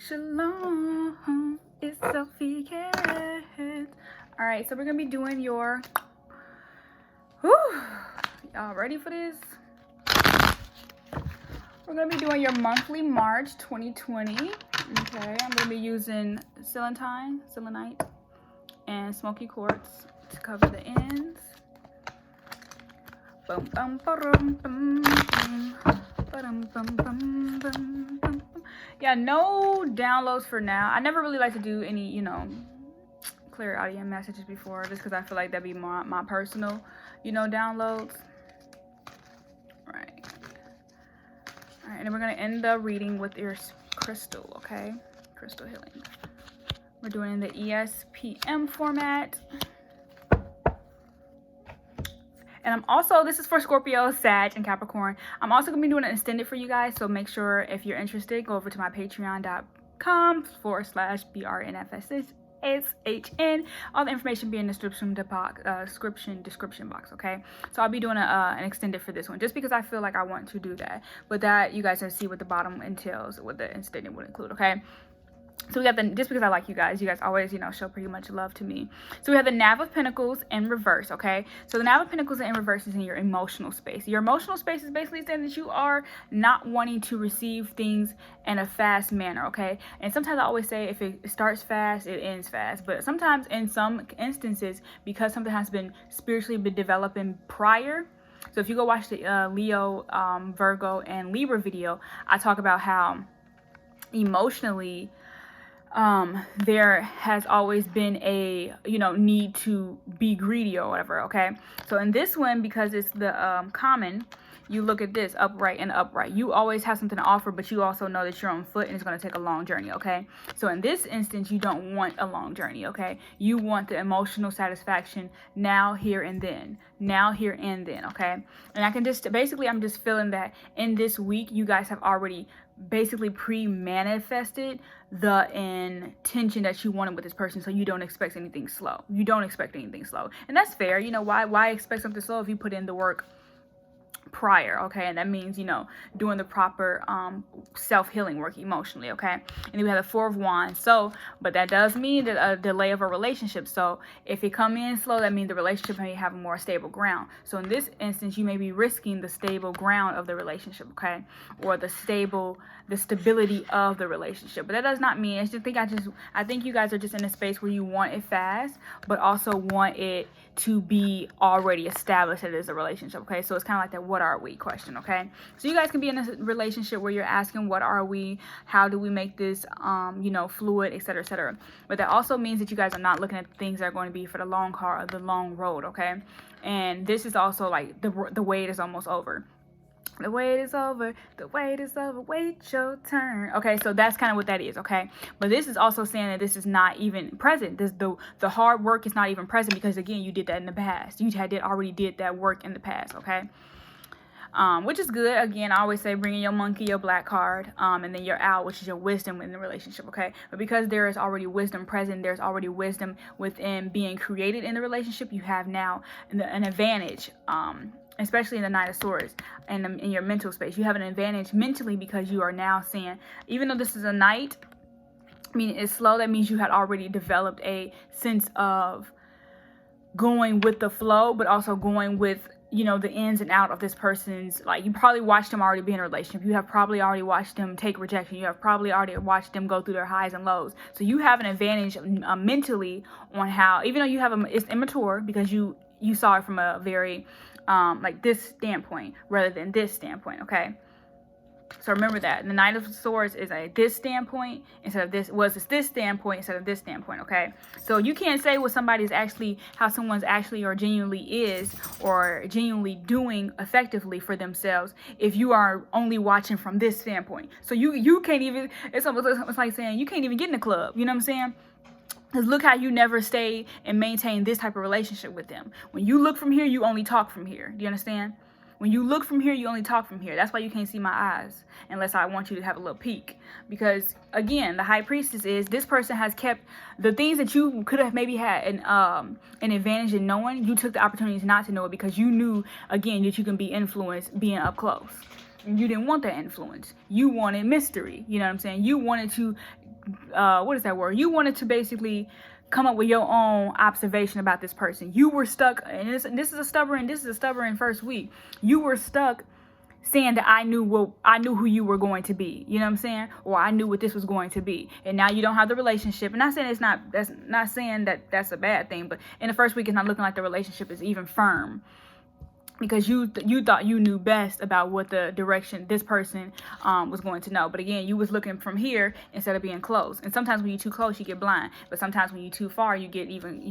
Shalom, it's Sophie Cat. All right, so we're gonna be doing your, y'all ready for this? We're gonna be doing your monthly March 2020. Okay, I'm gonna be using selenite, and smoky quartz to cover the ends. Bum, bum, ba-dum, bum, bum. Ba-dum, bum, bum, bum, bum. Yeah, no downloads for now. I never really like to do any, clear audio messages before, just because I feel like that'd be my personal, downloads. Right. All right, and then we're gonna end the reading with your crystal, okay? Crystal healing. We're doing in the ESPM format. And I'm also, this is for Scorpio, Sag, and Capricorn. I'm also going to be doing an extended for you guys. So make sure if you're interested, go over to my patreon.com/BRNFSHN. All the information be in the description box, okay? So I'll be doing an extended for this one, just because I feel like I want to do that. But that, you guys can see what the bottom entails, what the extended would include, okay? So we got just because I like you guys always, show pretty much love to me. So we have the Knave of Pentacles in reverse, okay? So the Knave of Pentacles in reverse is in your emotional space. Your emotional space is basically saying that you are not wanting to receive things in a fast manner, okay? And sometimes I always say if it starts fast, it ends fast. But sometimes in some instances, because something has been spiritually developing prior. So if you go watch the Leo, Virgo, and Libra video, I talk about how emotionally there has always been a need to be greedy or whatever, okay? So in this one, because it's the common, you look at this upright and upright. You always have something to offer, but you also know that you're on foot and it's going to take a long journey, okay? So in this instance, you don't want a long journey, okay? You want the emotional satisfaction now, here, and then. Now, here, and then, okay? And I can just, basically, I'm just feeling that in this week, you guys have already basically pre-manifested the intention that you wanted with this person, so you don't expect anything slow. You don't expect anything slow. And that's fair. Why expect something slow if you put in the work prior, okay? And that means doing the proper self-healing work emotionally, okay? And then we have the Four of Wands. So but that does mean that a delay of a relationship. So if it come in slow, that means the relationship may have a more stable ground. So in this instance, you may be risking the stable ground of the relationship, okay? Or the stability of the relationship. But that does not mean, I think you guys are just in a space where you want it fast, but also want it to be already established that it is a relationship, okay? So it's kind of like that what are we question, okay? So you guys can be in a relationship where you're asking what are we, how do we make this fluid, etc., etc. But that also means that you guys are not looking at things that are going to be for the long haul or the long road, okay? And this is also like the wait is almost over. The wait is over. The wait is over. Wait your turn. Okay, so that's kind of what that is, okay? But this is also saying that this is not even present. The hard work is not even present because, again, you did that in the past. You already did that work in the past, okay? Which is good. Again, I always say bring in your monkey, your black card, and then your owl, which is your wisdom in the relationship, okay? But because there is already wisdom present, there's already wisdom within being created in the relationship, you have now an advantage, especially in the Knight of Swords and in your mental space. You have an advantage mentally because you are now seeing, even though this is a knight, it's slow, that means you had already developed a sense of going with the flow, but also going with, the ins and out of this person's, like, you probably watched them already be in a relationship. You have probably already watched them take rejection. You have probably already watched them go through their highs and lows. So you have an advantage mentally on how, even though it's immature because you saw it from a very, like this standpoint rather than this standpoint, okay? So remember that the Knight of Swords is this standpoint instead of this. It's this standpoint instead of this standpoint, okay? So you can't say how someone's actually or genuinely is or genuinely doing effectively for themselves if you are only watching from this standpoint. So you can't even. It's almost like saying you can't even get in the club. You know what I'm saying? Because look how you never stay and maintain this type of relationship with them. When you look from here, you only talk from here. Do you understand? When you look from here, you only talk from here. That's why you can't see my eyes unless I want you to have a little peek. Because, again, the High Priestess is this person has kept the things that you could have maybe had an advantage in knowing. You took the opportunities not to know it because you knew, again, that you can be influenced being up close. You didn't want that influence. You wanted mystery. You know what I'm saying? You wanted to what is that word? You wanted to basically come up with your own observation about this person. You were stuck, and this is a stubborn first week. You were stuck saying that I knew who you were going to be. You know what I'm saying? Or I knew what this was going to be. And now you don't have the relationship. And that's not saying that that's a bad thing, but in the first week it's not looking like the relationship is even firm. Because you thought you knew best about what the direction this person was going to know. But again, you was looking from here instead of being close. And sometimes when you're too close, you get blind. But sometimes when you're too far, you get even,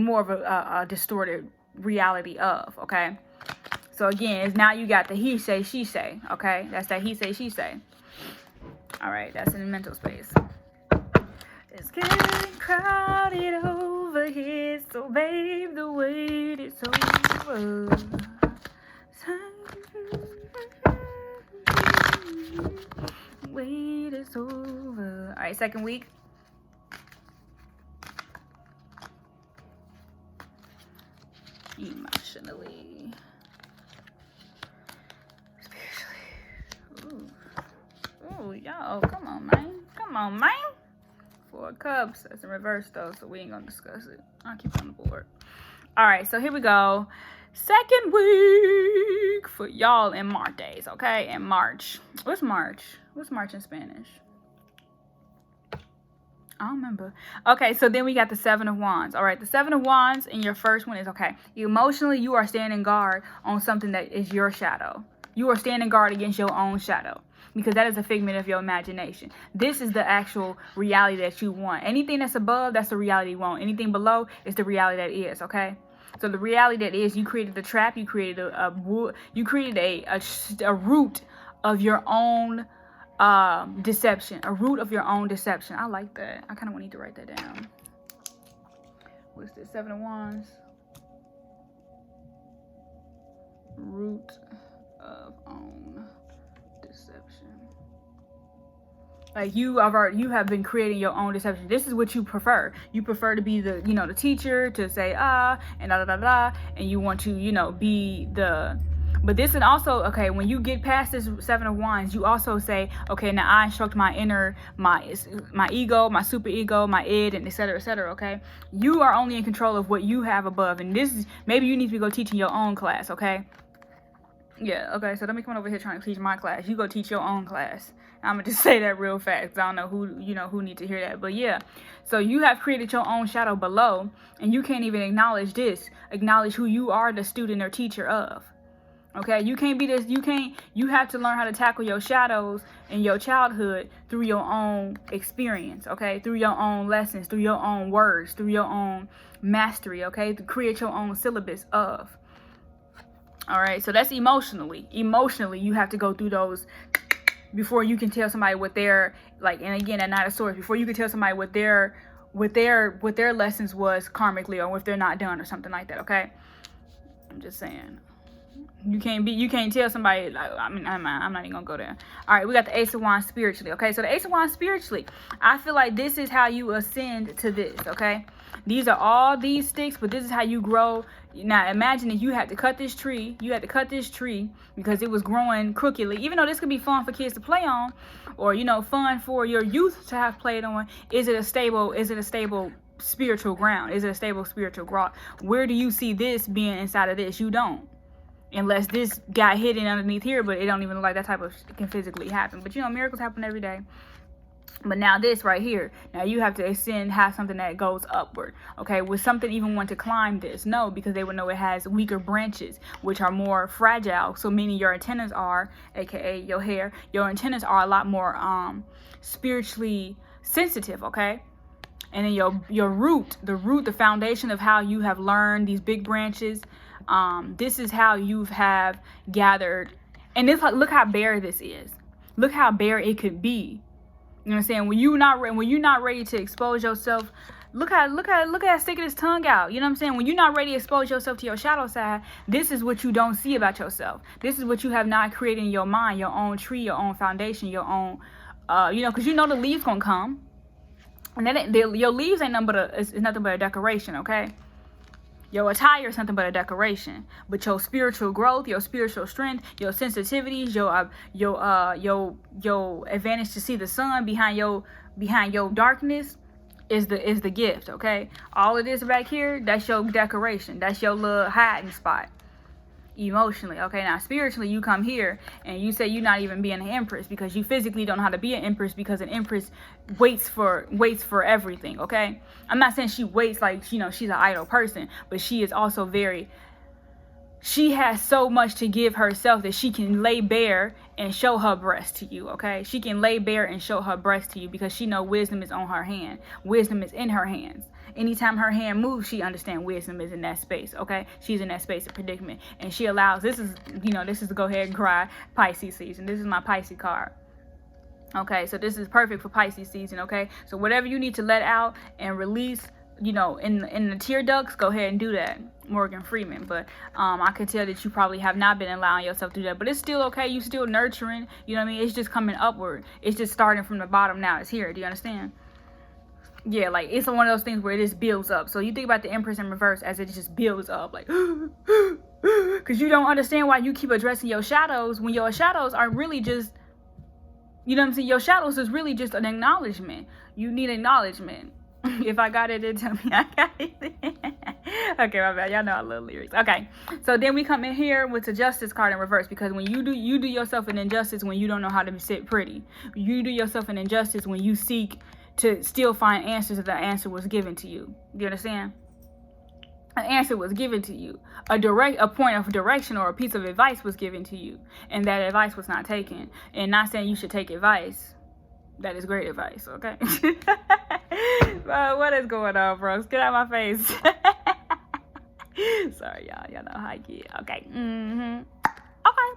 more of a distorted reality of, okay? So again, now you got the he say, she say, okay? That's that he say, she say. All right, that's in the mental space. It's getting crowded over here, so babe, the wait is over. Wait is over. All right, second week. Emotionally. Spiritually. Ooh, y'all, come on, man. 4 cups. That's in reverse though, so we ain't gonna discuss it. I'll keep it on the board. All right, so here we go. Second week for y'all in Martes, okay? In March. What's March? What's March in Spanish? I don't remember. Okay, so then we got the 7 of Wands. All right, the 7 of Wands in your first one is, okay, emotionally you are standing guard on something that is your shadow. You are standing guard against your own shadow, because that is a figment of your imagination. This is the actual reality that you want. Anything that's above, that's the reality you want. Anything below is the reality that is, okay? So the reality that is, you created the trap, you created a root of your own deception, a root of your own deception. I like that. I kind of need to write that down. What's this? 7 of Wands. Root of own deception. Like you have been creating your own deception. This is what you prefer. You prefer to be the, the teacher, to say and and you want to, be the. But this is also, okay, when you get past this 7 of Wands, you also say, okay, now I instruct my inner, my ego, my super ego, my id, and et cetera, okay? You are only in control of what you have above. And this is, maybe you need to go teach in your own class, okay? Yeah, okay, so let me come over here trying to teach my class. You go teach your own class. I'm going to just say that real fast, because I don't know who needs to hear that. But yeah, so you have created your own shadow below, and you can't even acknowledge who you are the student or teacher of. Okay, you can't be this, you have to learn how to tackle your shadows in your childhood through your own experience, okay? Through your own lessons, through your own words, through your own mastery, okay? To create your own syllabus of. All right, so that's emotionally. Emotionally, you have to go through those before you can tell somebody what they're like. And again, at Knight of Swords, before you can tell somebody what their lessons was karmically, or if they're not done or something like that. Okay, I'm just saying. You can't tell somebody, like, I'm not even gonna go there. All right, we got the Ace of Wands spiritually. Okay, so the Ace of Wands spiritually, I feel like this is how you ascend to this. Okay, these are all these sticks, but this is how you grow. Now imagine if you had to cut this tree. Because it was growing crookedly. Even though this could be fun for kids to play on, or fun for your youth to have played on. Is it a stable spiritual ground? Is it a stable spiritual growth? Where do you see this being inside of this? You don't. Unless this got hidden underneath here, but it don't even look like that type of can physically happen. But miracles happen every day. But now this right here, now you have to ascend, have something that goes upward. Okay, would something even want to climb this? No, because they would know it has weaker branches, which are more fragile. So meaning your antennas are, aka your hair, your antennas are a lot more spiritually sensitive. Okay. And then your root, the foundation of how you have learned these big branches. This is how you have gathered, and this, look how bare this is. Look how bare it could be. You know what I'm saying? When you're not ready to expose yourself, look how sticking his tongue out. You know what I'm saying? When you're not ready to expose yourself to your shadow side, this is what you don't see about yourself. This is what you have not created in your mind, your own tree, your own foundation, your own, because the leaves gonna come, and then your leaves ain't nothing but it's nothing but a decoration, okay? Your attire is something but a decoration, but your spiritual growth, your spiritual strength, your sensitivities, your advantage to see the sun behind your darkness is the gift. Okay, all of this back here, that's your decoration, that's your little hiding spot. Emotionally, okay, now spiritually, you come here and you say you're not even being an empress because you physically don't know how to be an empress, because an empress waits for everything. Okay, I'm not saying she waits like, you know, she's an idle person, but she is also she has so much to give herself that she can lay bare and show her breast to you. Okay, she can lay bare and show her breast to you because she know wisdom is on her hand, wisdom is in her hands. Anytime her hand moves, she understands wisdom is in that space. Okay, she's in that space of predicament, and she allows, this is the go ahead and cry Pisces season. This is my Pisces card. Okay, so this is perfect for Pisces season. Okay, so whatever you need to let out and release, you know, in the tear ducts, go ahead and do that, Morgan Freeman. But I can tell that you probably have not been allowing yourself to do that, but it's still okay. You still nurturing, you know what I mean? It's just coming upward. It's just starting from the bottom, now it's here. Do you understand? Yeah, like, it's one of those things where it just builds up. So you think about the Empress in reverse as it just builds up, like, because you don't understand why you keep addressing your shadows when your shadows are really just, you know what I'm saying? Your shadows is really just an acknowledgement. You need acknowledgement. If I got it, then tell me I got it. Okay, my bad. Y'all know I love lyrics. Okay, so then we come in here with the Justice card in reverse, because when you do yourself an injustice when you don't know how to sit pretty. You do yourself an injustice when you seek to still find answers if the answer was given to you. Do you understand? An answer was given to you. A point of direction or a piece of advice was given to you, and that advice was not taken. And not saying you should take advice. That is great advice, okay? What is going on, bros? Get out of my face. Sorry, y'all. Y'all know how I get. Okay. Okay.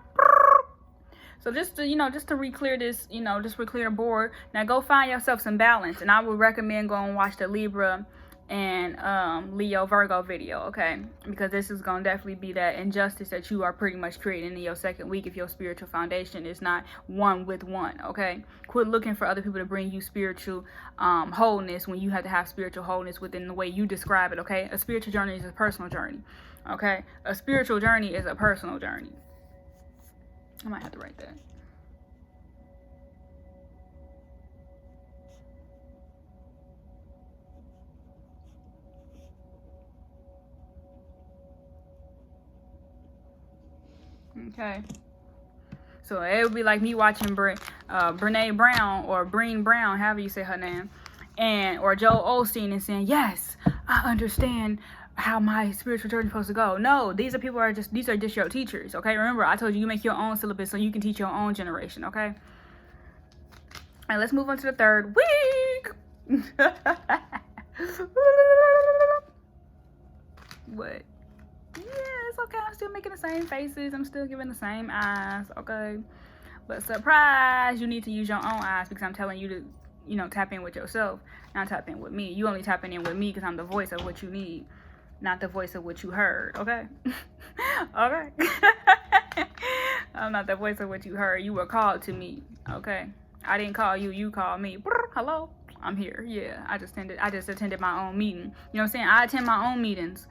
So just to re-clear this, just re-clear the board. Now go find yourself some balance. And I would recommend going and watch the Libra and Leo Virgo video, okay? Because this is going to definitely be that injustice that you are pretty much creating in your second week if your spiritual foundation is not one with one, okay? Quit looking for other people to bring you spiritual wholeness when you have to have spiritual wholeness within the way you describe it, okay? A spiritual journey is a personal journey, okay? A spiritual journey is a personal journey. I might have to write that. Okay. So it would be like me watching Brene Brown, or Breen Brown, however you say her name, or Joel Osteen, and saying, yes, I understand how my spiritual journey is supposed to go. No, these are just your teachers, okay? Remember, I told you make your own syllabus so you can teach your own generation, okay? All right, let's move on to the third week. What? Yeah, it's okay. I'm still making the same faces. I'm still giving the same eyes, okay? But surprise, you need to use your own eyes, because I'm telling you to, tap in with yourself, not tap in with me. You only tapping in with me because I'm the voice of what you need, not the voice of what you heard, okay? Okay? I'm not the voice of what you heard. You were called to me, okay? I didn't call you. You called me. Hello? I'm here. Yeah, I just attended my own meeting. You know what I'm saying? I attend my own meetings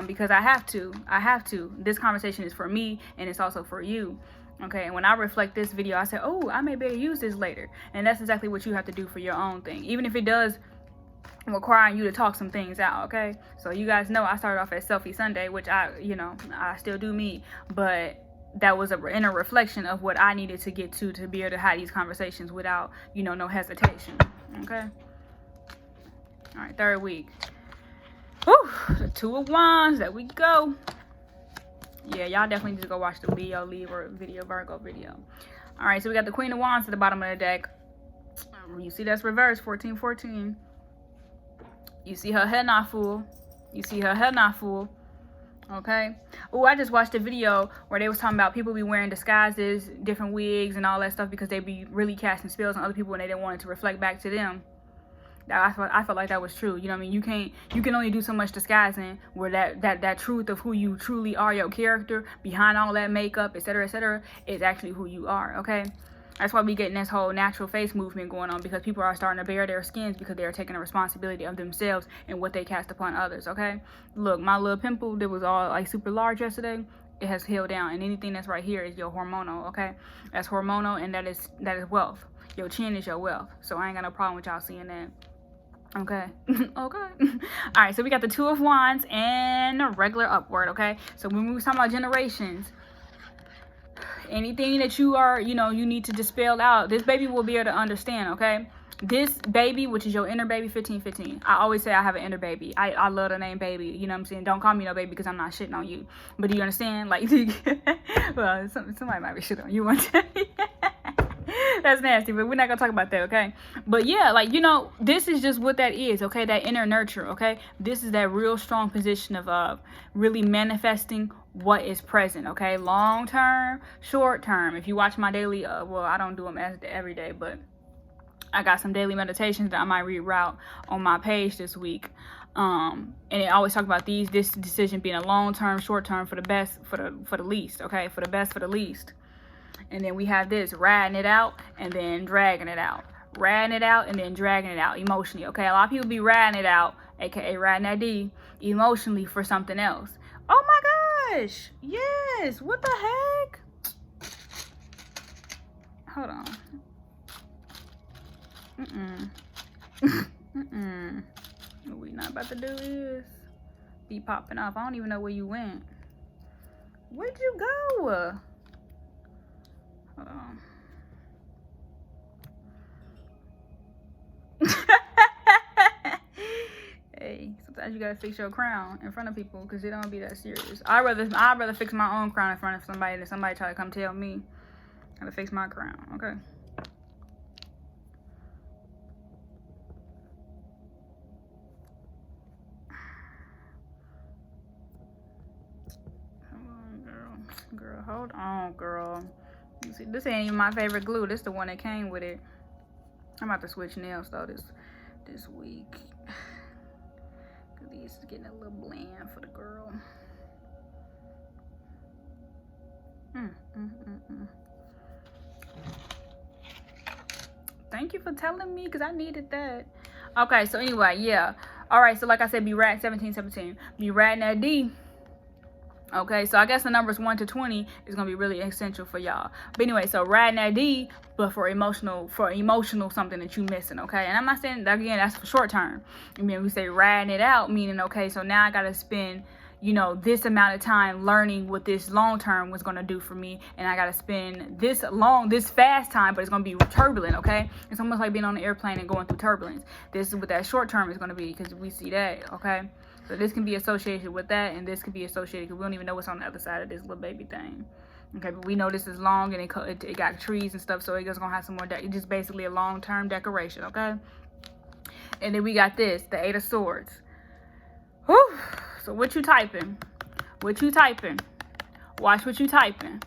because I have to. This conversation is for me, and it's also for you. Okay, and when I reflect this video, I say, oh, I may be able to use this later. And that's exactly what you have to do for your own thing. Even if it does require you to talk some things out, okay? So you guys know I started off at Selfie Sunday, which I still do me. But that was an inner reflection of what I needed to get to be able to have these conversations without, no hesitation. Okay. All right, third week. Whew, the Two of Wands. There we go. Yeah, y'all definitely need to go watch the Leo, Libra video, Virgo video. All right, so we got the Queen of Wands at the bottom of the deck. You see that's reverse, 1414. You see her head not full. Okay. Oh, I just watched a video where they was talking about people be wearing disguises, different wigs and all that stuff because they be really casting spells on other people and they didn't want it to reflect back to them. I felt like that was true. You know what I mean? You can only do so much disguising where that truth of who you truly are, your character behind all that makeup, etc., is actually who you are, okay? That's why we getting this whole natural face movement going on, because people are starting to bare their skins because they are taking the responsibility of themselves and what they cast upon others, okay? Look, my little pimple that was all like super large yesterday, it has healed down, and anything that's right here is your hormonal, okay? That's hormonal, and that is wealth. Your chin is your wealth. So I ain't got no problem with y'all seeing that. Okay. Okay. All right, so we got the Two of Wands and a regular upward, okay? So when we were talking about generations, anything that you are, you know, you need to dispel out, this baby will be able to understand, okay? This baby, which is your inner baby, 1515. I always say I have an inner baby. I love the name baby. You know what I'm saying? Don't call me no baby because I'm not shitting on you. But do you understand? Like, well, somebody might be shitting on you one day. That's nasty, but we're not gonna talk about that, okay? But yeah, like, you know, this is just what that is, okay? That inner nurture, okay? This is that real strong position of really manifesting what is present, okay? Long term, short term. If you watch my daily, well, I don't do them every day, but I got some daily meditations that I might reroute on my page this week. And it always talk about this decision being a long term, short term, for the best, for the least, okay? For the best, for the least. And then we have this, riding it out and then dragging it out. Riding it out and then dragging it out emotionally, okay? A lot of people be riding it out, aka riding that D, emotionally for something else. Oh my gosh! Yes! What the heck? Hold on. What we not about to do is be popping off. I don't even know where you went. Where'd you go? Hold on. Hey, sometimes you gotta fix your crown in front of people because it don't be that serious. I'd rather fix my own crown in front of somebody than somebody try to come tell me how to fix my crown. Okay. Come on, girl, hold on, girl. You see, this ain't even my favorite glue. This the one that came with it. I'm about to switch nails though this week. Cause these is getting a little bland for the girl. Thank you for telling me, because I needed that. Okay, so anyway, yeah. Alright, so like I said, be rat 1717. Be ratting that D. Okay, so I guess the numbers 1 to 20 is gonna be really essential for y'all. But anyway, so riding that D, but for emotional something that you missing, okay? And I'm not saying that, again, that's for short term. I mean, we say riding it out, meaning, okay, so now I gotta spend, you know, this amount of time learning what this long term was gonna do for me, and I gotta spend this fast time, but it's gonna be turbulent, okay? It's almost like being on an airplane and going through turbulence. This is what that short term is gonna be, because we see that, okay? So this can be associated with that, and this can be associated because we don't even know what's on the other side of this little baby thing. Okay, but we know this is long, and it got trees and stuff, so it's gonna have some more. It's just basically a long-term decoration, okay? And then we got this, the 8 of Swords. Whew. So what you typing? What you typing? Watch what you typing.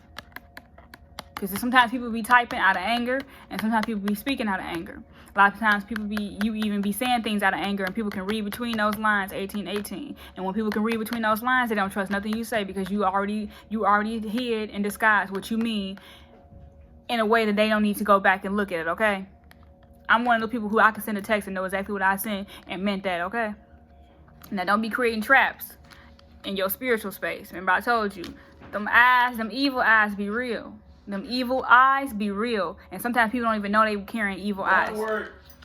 Because sometimes people be typing out of anger, and sometimes people be speaking out of anger. A lot of times you even be saying things out of anger, and people can read between those lines, 1818. And when people can read between those lines, they don't trust nothing you say, because you already hid and disguised what you mean in a way that they don't need to go back and look at it, okay? I'm one of the people who I can send a text and know exactly what I sent and meant that, okay? Now, don't be creating traps in your spiritual space. Remember, I told you, them evil eyes be real. Them evil eyes be real. And sometimes people don't even know they carrying evil eyes.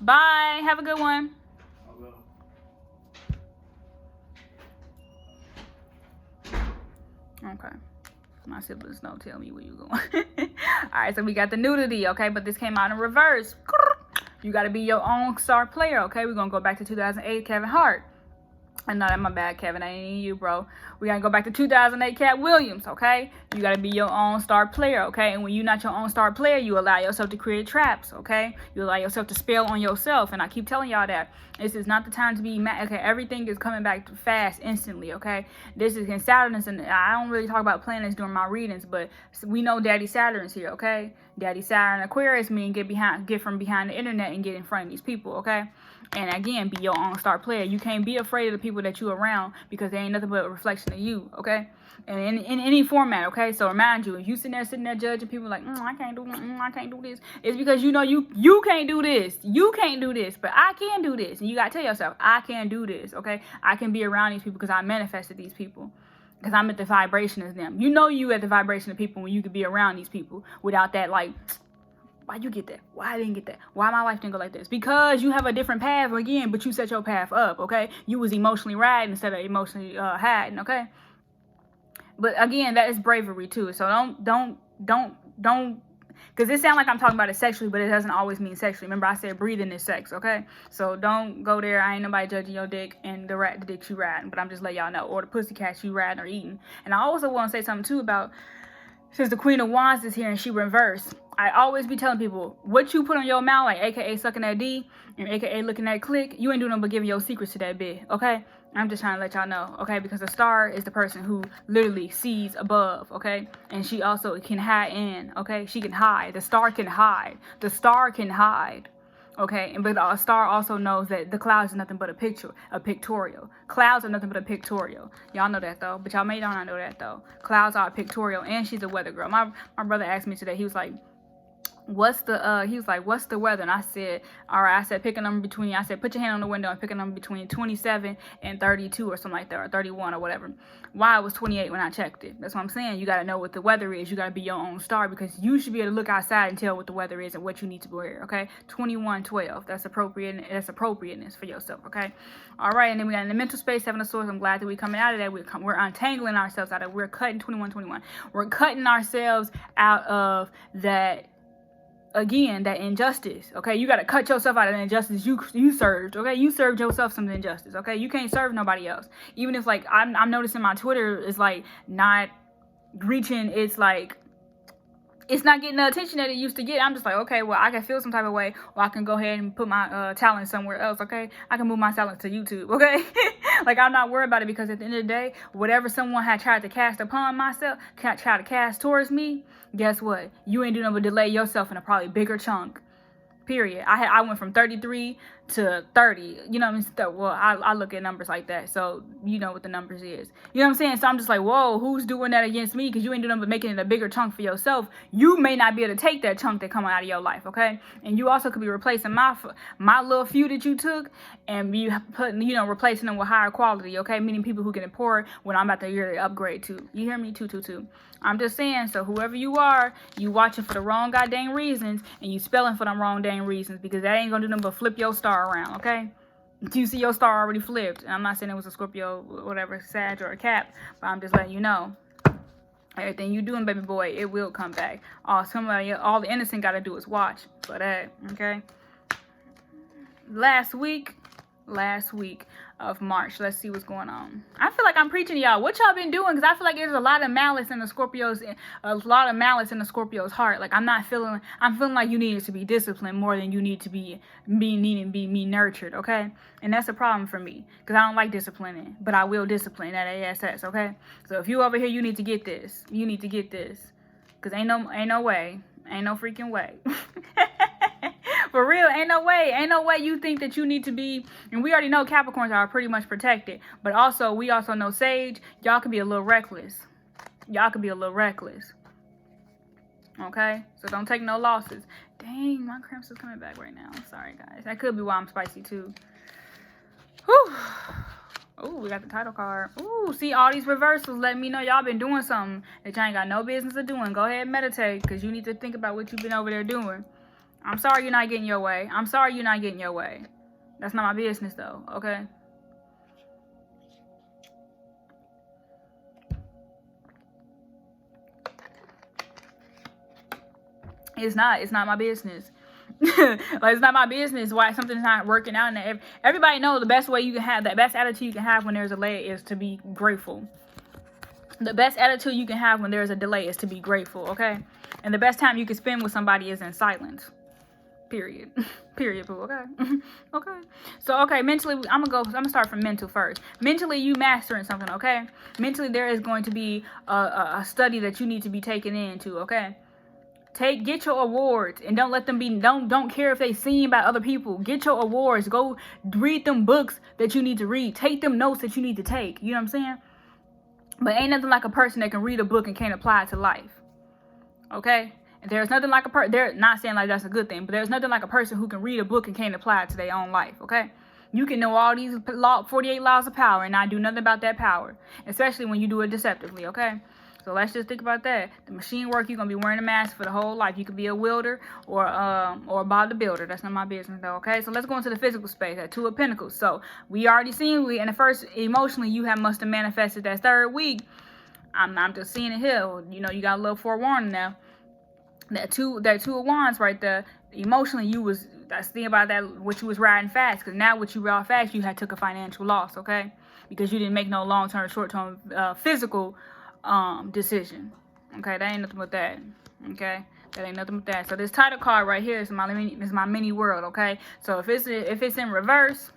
Bye. Have a good one. Okay. My siblings don't tell me where you going. Alright, so we got the nudity, okay? But this came out in reverse. You got to be your own star player, okay? We're going to go back to 2008, Kevin Hart. And no, that's my bad, Kevin. I ain't you, bro. We gotta go back to 2008, Cat Williams, okay? You gotta be your own star player, okay? And when you're not your own star player, you allow yourself to create traps, okay? You allow yourself to spell on yourself. And I keep telling y'all that this is not the time to be mad. Okay, everything is coming back fast, instantly, okay? This is in Saturn, and I don't really talk about planets during my readings, but we know Daddy Saturn's here, okay? Daddy Saturn Aquarius mean get from behind the internet and get in front of these people, okay? And again, be your own star player. You can't be afraid of the people that you around because they ain't nothing but a reflection of you, okay? And in any format, okay? So remind you, if you sitting there judging people like, I can't do this. It's because you know you can't do this. You can't do this, but I can do this. And you got to tell yourself, I can do this, okay? I can be around these people because I manifested these people. Because I'm at the vibration of them. You know you at the vibration of people when you could be around these people without that, like, why you get that? Why I didn't get that? Why my life didn't go like this? Because you have a different path again, but you set your path up, okay? You was emotionally riding instead of emotionally hiding, okay? But again, that is bravery too. So don't, because it sounds like I'm talking about it sexually, but it doesn't always mean sexually. Remember, I said breathing is sex, okay? So don't go there. I ain't nobody judging your dick and the dick you riding, but I'm just letting y'all know, or the pussycats you riding or eating. And I also want to say something too about, since the Queen of Wands is here and she reversed, I always be telling people, what you put on your mouth, like aka sucking that D and aka looking that click, you ain't doing nothing but giving your secrets to that bitch, okay? I'm just trying to let y'all know, okay? Because the star is the person who literally sees above, okay? And she also can hide in, okay? She can hide. The star can hide. The star can hide, okay? But a star also knows that the clouds is nothing but a pictorial. Clouds are nothing but a pictorial. Y'all know that though, but y'all may not know that though. Clouds are a pictorial, and she's a weather girl. My brother asked me today, he was like, what's the weather? And I said, all right, I said, pick a number between, I said, put your hand on the window and pick a number between 27 and 32 or something like that, or 31 or whatever. Why it was 28 when I checked it. That's what I'm saying. You got to know what the weather is. You got to be your own star, because you should be able to look outside and tell what the weather is and what you need to wear, okay? 21-12. That's appropriate. That's appropriateness for yourself, okay? All right, and then we got in the mental space, Seven of Swords. I'm glad that we're coming out of that. We're untangling ourselves out of, we're cutting 21-21. We're cutting ourselves out of that, again, that injustice, okay? You got to cut yourself out of the injustice you served, okay? You served yourself some injustice, okay? You can't serve nobody else. Even if, like, I'm noticing my Twitter is, like, not reaching, it's, like, it's not getting the attention that it used to get. I'm just like, okay, well, I can feel some type of way, or I can go ahead and put my talent somewhere else, okay? I can move my talent to YouTube, okay? Like, I'm not worried about it, because at the end of the day, whatever someone had tried to cast upon myself, try to cast towards me, guess what? You ain't doing nothing but delay yourself in a probably bigger chunk. Period. I went from 33 to 30. You know what I mean? Well, I look at numbers like that, so you know what the numbers is. You know what I'm saying? So I'm just like, whoa, who's doing that against me? Because you ain't doing nothing but making it a bigger chunk for yourself. You may not be able to take that chunk that come out of your life, okay? And you also could be replacing my little few that you took, and be putting, replacing them with higher quality, okay? Meaning people who can pour when I'm about to yearly upgrade to. You hear me? 222. I'm just saying, so whoever you are, you watching for the wrong goddamn reasons, and you spelling for them wrong dang reasons, because that ain't gonna do nothing but flip your star around, okay? You see your star already flipped. And I'm not saying it was a Scorpio, whatever, Sag or a Cap, but I'm just letting you know. Everything you doing, baby boy, it will come back. All the innocent gotta do is watch for that, okay? Last week of March. Let's see what's going on. I feel like I'm preaching to y'all. What y'all been doing? Because I feel like there's a lot of malice in the Scorpio's heart. Like, I'm feeling like you need to be disciplined more than you need to be nurtured, okay? And that's a problem for me, because I don't like disciplining, but I will discipline at ASS, okay? So if you over here, you need to get this. You need to get this. Because ain't no way. Ain't no freaking way. For real, ain't no way you think that you need to be, and we already know Capricorns are pretty much protected, but also, we also know Sage, y'all can be a little reckless. Okay? So don't take no losses. Dang, my cramps is coming back right now. Sorry, guys. That could be why I'm spicy, too. Whew. Oh, we got the title card. Ooh, see, all these reversals letting me know y'all been doing something that y'all ain't got no business of doing. Go ahead and meditate, because you need to think about what you've been over there doing. I'm sorry you're not getting your way. That's not my business, though, okay? It's not my business. Like, it's not my business why something's not working out. And everybody knows the best way you can have, that best attitude you can have when there's a delay is to be grateful. The best attitude you can have when there's a delay is to be grateful, okay? And the best time you can spend with somebody is in silence. Period, boo, okay? Okay. So, okay, mentally, I'm gonna start from mental first. Mentally, you mastering something, okay? Mentally, there is going to be a study that you need to be taken into, okay? Get your awards, and don't let them be, don't care if they seen by other people. Get your awards. Go read them books that you need to read. Take them notes that you need to take. You know what I'm saying? But ain't nothing like a person that can read a book and can't apply it to life. Okay? And there's nothing like they're not saying like that's a good thing, but there's nothing like a person who can read a book and can't apply it to their own life. Okay? You can know all these 48 laws of power and not do nothing about that power, especially when you do it deceptively. Okay? So let's just think about that. The machine work, you're going to be wearing a mask for the whole life. You could be a welder or Bob the Builder. That's not my business, though, okay? So let's go into the physical space, that Two of Pentacles. So we already seen, in the first, emotionally, you must have manifested that third week. I'm just seeing it here. You know, you got a little forewarning now. That two of Wands right there, emotionally, that's the thing about that, what you was riding fast. Because now what you ride fast, you had took a financial loss, okay? Because you didn't make no long-term, short-term physical decision. Okay, that ain't nothing but that. Okay, that ain't nothing but that. So this title card right here is my mini world. Okay, so if it's in reverse,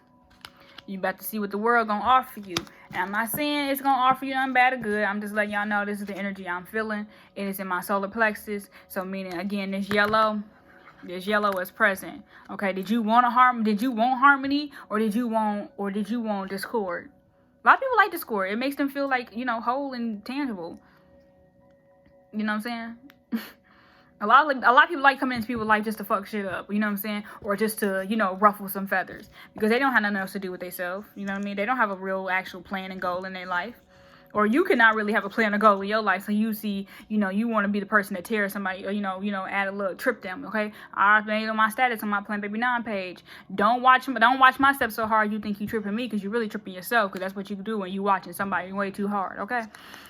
you about to see what the world gonna offer you. And I'm not saying it's gonna offer you nothing bad or good. I'm just letting y'all know this is the energy I'm feeling. It is in my solar plexus. So meaning again, this yellow is present. Okay, did you want harmony, or did you want discord? A lot of people like discord. It makes them feel like, whole and tangible. You know what I'm saying? A lot of people like coming into people's life just to fuck shit up. You know what I'm saying? Or just to, ruffle some feathers. Because they don't have nothing else to do with themselves. You know what I mean? They don't have a real actual plan and goal in their life. Or you cannot really have a plan or goal in your life. So you see, you want to be the person that tears somebody, or, add a little trip them, okay? I made on my status on my Plan Baby 9 page. Don't watch my steps so hard you think you tripping me, because you really tripping yourself, because that's what you do when you watching somebody way too hard, okay?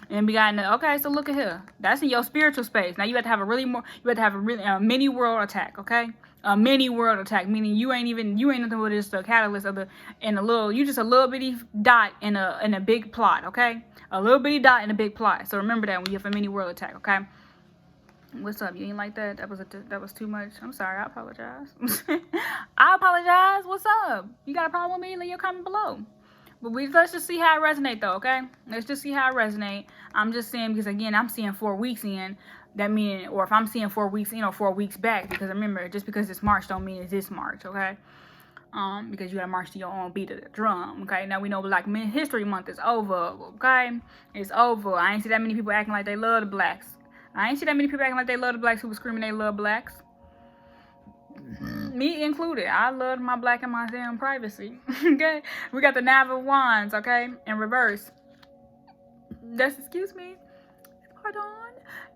And we got okay, so look at here. That's in your spiritual space. Now you have to have a mini world attack, okay? A mini world attack, meaning you ain't nothing but just a catalyst you just a little bitty dot in a big plot, okay? A little bitty dot in a big plot. So remember that when you have a mini world attack, okay? What's up? You ain't like that? That was too much. I'm sorry. I apologize. I apologize. What's up? You got a problem with me? Leave your comment below. But let's just see how it resonates, though, okay? Let's just see how it resonates. I'm just saying, because again, I'm seeing 4 weeks in. That meaning, or if I'm seeing 4 weeks, 4 weeks back, because remember, just because it's March don't mean it's this March, okay? Because you gotta march to your own beat of the drum, okay? Now we know Black History Month is over, okay? It's over. I ain't see that many people acting like they love the blacks. I ain't see that many people acting like they love the blacks who was screaming they love blacks. Me included. I loved my black and my damn privacy, okay? We got the Nine of Wands, okay? In reverse. Excuse me. Pardon.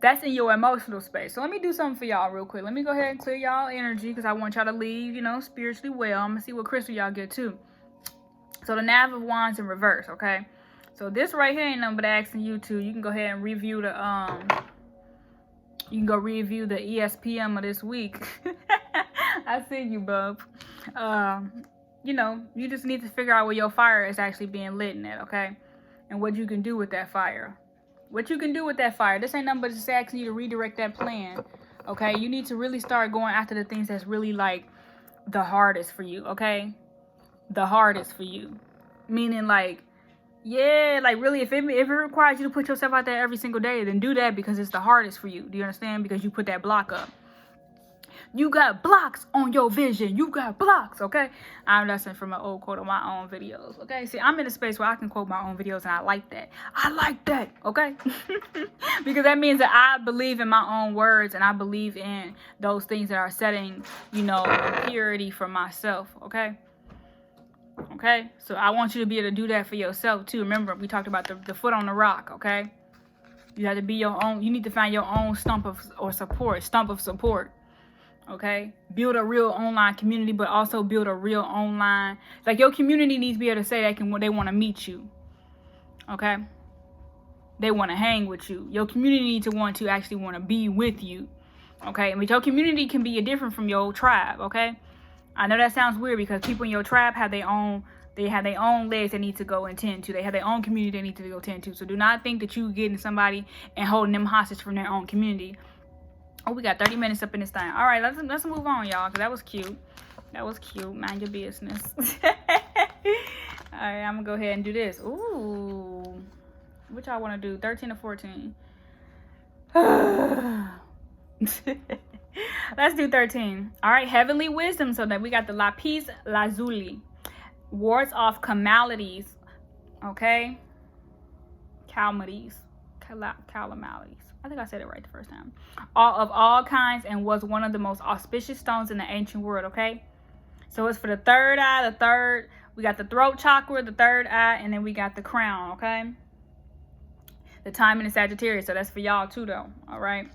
That's in your emotional space. So let me do something for y'all real quick. Let me go ahead and clear y'all energy, because I want y'all to leave, spiritually well. I'm going to see what crystal y'all get too. So the Nine of Wands in reverse, okay? So this right here ain't nothing but asking you to, you can go ahead and review the, ESPM of this week. I see you, bub. You just need to figure out where your fire is actually being lit in it, okay? And what you can do with that fire. What you can do with that fire. This ain't nothing but just asking you to redirect that plan. Okay? You need to really start going after the things that's really like the hardest for you. Okay? The hardest for you. Meaning like, yeah, like really if it requires you to put yourself out there every single day, then do that, because it's the hardest for you. Do you understand? Because you put that block up. You got blocks on your vision. You got blocks, okay? I'm lesson from an old quote on my own videos, okay? See, I'm in a space where I can quote my own videos, and I like that. I like that, okay? Because that means that I believe in my own words, and I believe in those things that are setting, purity for myself, okay? Okay? So I want you to be able to do that for yourself, too. Remember, we talked about the foot on the rock, okay? You have to be your own. You need to find your own stump of support. Okay, build a real online community, but also build a real online, like your community needs to be able to say they want to meet you. Okay, they want to hang with you. Your community needs to want to be with you. Okay, but your community can be different from your tribe. Okay, I know that sounds weird, because people in your tribe have their own legs they need to go and tend to. They have their own community they need to go tend to. So do not think that you getting somebody and holding them hostage from their own community. Oh, we got 30 minutes up in this thing. All right, let's move on, y'all, because that was cute. That was cute. Mind your business. All right, I'm going to go ahead and do this. Ooh. What y'all want to do? 13 or 14? Let's do 13. All right, heavenly wisdom. So that we got the lapis lazuli, wards off calamities. Okay, calamities. I think I said it right the first time. All kinds, and was one of the most auspicious stones in the ancient world. Okay, so it's for the third eye. We got the throat chakra, the third eye, and then we got the crown. Okay, the time in the Sagittarius. So that's for y'all too, though. All right.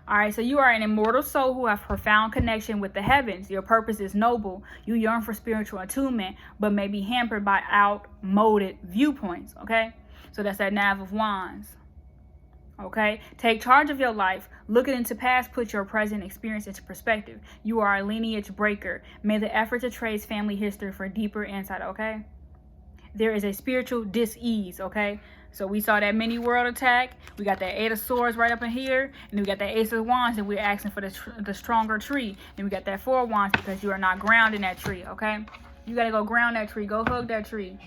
All right, so you are an immortal soul who have profound connection with the heavens. Your purpose is noble. You yearn for spiritual attunement, but may be hampered by outmoded viewpoints. Okay, so that's that Knave of Wands. Okay, take charge of your life. Looking into past, put your present experience into perspective. You are a lineage breaker. May the effort to trace family history for deeper insight. Okay, there is a spiritual dis-ease. Okay, so we saw that mini world attack. We got that 8 of Swords right up in here, and then we got that Ace of Wands, and we're asking for the stronger tree. And we got that 4 of Wands because you are not grounding that tree. Okay, you gotta go ground that tree. Go hug that tree.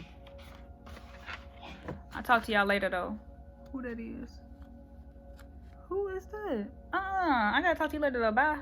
I'll talk to y'all later though. Who that is? Who is that? I gotta talk to you later though. Bye.